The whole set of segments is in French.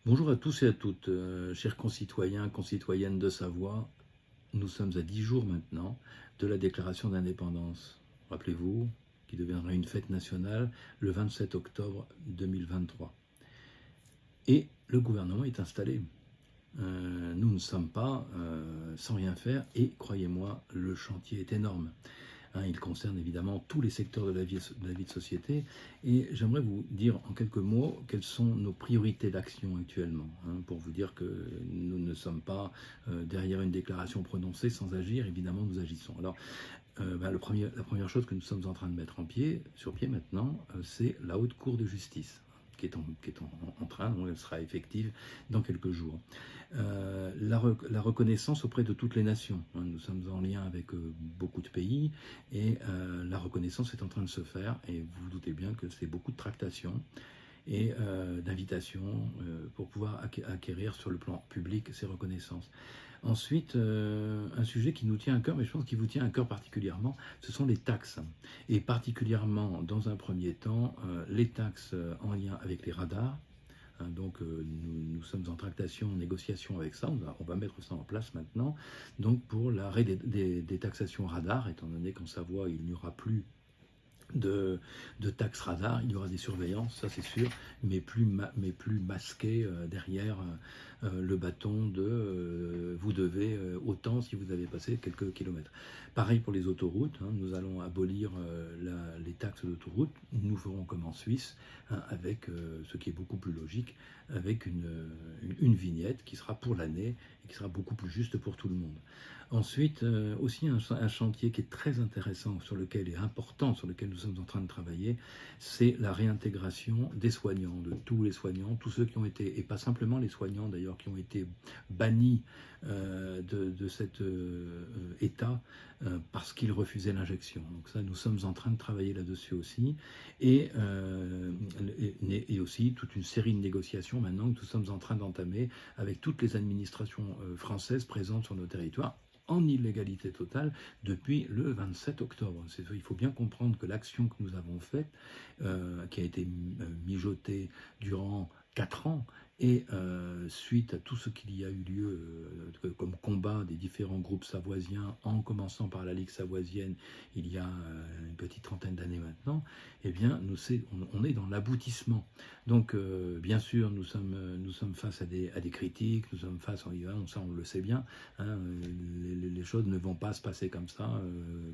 Bonjour à tous et à toutes, chers concitoyens, concitoyennes de Savoie. Nous sommes à 10 jours maintenant de la déclaration d'indépendance. Rappelez-vous, qui deviendra une fête nationale le 27 octobre 2023. Et le gouvernement est installé. Nous ne sommes pas sans rien faire et croyez-moi, le chantier est énorme. Il concerne évidemment tous les secteurs de la vie de société. Et j'aimerais vous dire en quelques mots quelles sont nos priorités d'action actuellement, pour vous dire que nous ne sommes pas derrière une déclaration prononcée sans agir. Évidemment, nous agissons. Alors, la première chose que nous sommes en train de mettre sur pied maintenant, c'est la Haute Cour de justice, qui est en train, donc elle sera effective dans quelques jours. La reconnaissance auprès de toutes les nations. Nous sommes en lien avec beaucoup de pays et la reconnaissance est en train de se faire et vous vous doutez bien que c'est beaucoup de tractations et d'invitations pour pouvoir acquérir sur le plan public ces reconnaissances. Ensuite, un sujet qui nous tient à cœur, mais je pense qu'il vous tient à cœur particulièrement, ce sont les taxes. Et particulièrement, dans un premier temps, les taxes en lien avec les radars. Donc nous sommes en tractation, en négociation avec ça, on va mettre ça en place maintenant. Donc pour l'arrêt des taxations radars, étant donné qu'en Savoie, il n'y aura plus de taxes radar, il y aura des surveillances, ça c'est sûr, mais plus masquées derrière le bâton de vous devez autant si vous avez passé quelques kilomètres. Pareil pour les autoroutes, nous allons abolir les taxes d'autoroute, nous ferons comme en Suisse, avec ce qui est beaucoup plus logique, avec une vignette qui sera pour l'année et qui sera beaucoup plus juste pour tout le monde. Ensuite, aussi un chantier qui est très intéressant et important, sur lequel nous sommes en train de travailler, c'est la réintégration des soignants, de tous les soignants, tous ceux qui ont été, et pas simplement les soignants d'ailleurs, qui ont été bannis de cet état parce qu'ils refusaient l'injection. Donc ça, nous sommes en train de travailler là-dessus aussi, et aussi toute une série de négociations maintenant que nous sommes en train d'entamer avec toutes les administrations françaises présentes sur nos territoires, en illégalité totale depuis le 27 octobre. Il faut bien comprendre que l'action que nous avons faite, qui a été mijotée durant 4 ans, et suite à tout ce qu'il y a eu lieu comme combat des différents groupes savoisiens, en commençant par la Ligue savoisienne il y a une petite trentaine d'années maintenant, eh bien on est dans l'aboutissement. Donc bien sûr nous sommes face à des critiques, nous sommes face, ça on le sait bien, les choses ne vont pas se passer comme ça,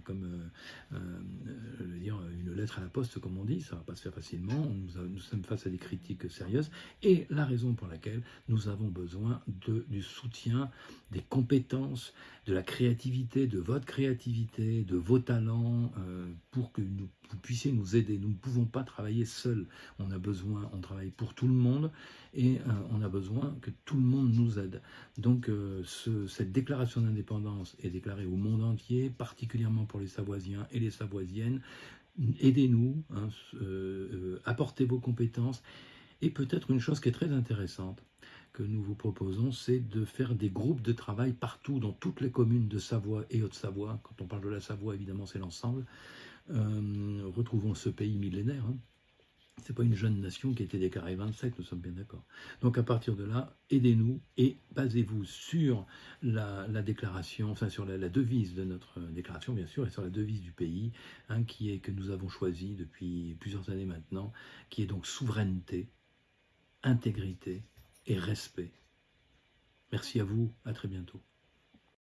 comme je veux dire, une lettre à la poste, comme on dit, ça ne va pas se faire facilement. Nous sommes face à des critiques sérieuses, et la raison pour laquelle nous avons besoin du soutien, des compétences, de la créativité, de votre créativité, de vos talents, pour que vous puissiez nous aider. Nous ne pouvons pas travailler seuls. On travaille pour tout le monde, et on a besoin que tout le monde nous aide. Donc cette déclaration d'indépendance est déclarée au monde entier, particulièrement pour les Savoisiens et les Savoisiennes. Aidez-nous, apportez vos compétences. Et peut-être une chose qui est très intéressante que nous vous proposons, c'est de faire des groupes de travail partout, dans toutes les communes de Savoie et Haute-Savoie. Quand on parle de la Savoie, évidemment, c'est l'ensemble. Retrouvons ce pays millénaire. Ce n'est pas une jeune nation qui a été déclarée 27, nous sommes bien d'accord. Donc à partir de là, aidez-nous et basez-vous sur la déclaration, enfin sur la devise de notre déclaration, bien sûr, et sur la devise du pays, que nous avons choisi depuis plusieurs années maintenant, qui est donc souveraineté, intégrité et respect. Merci à vous, à très bientôt.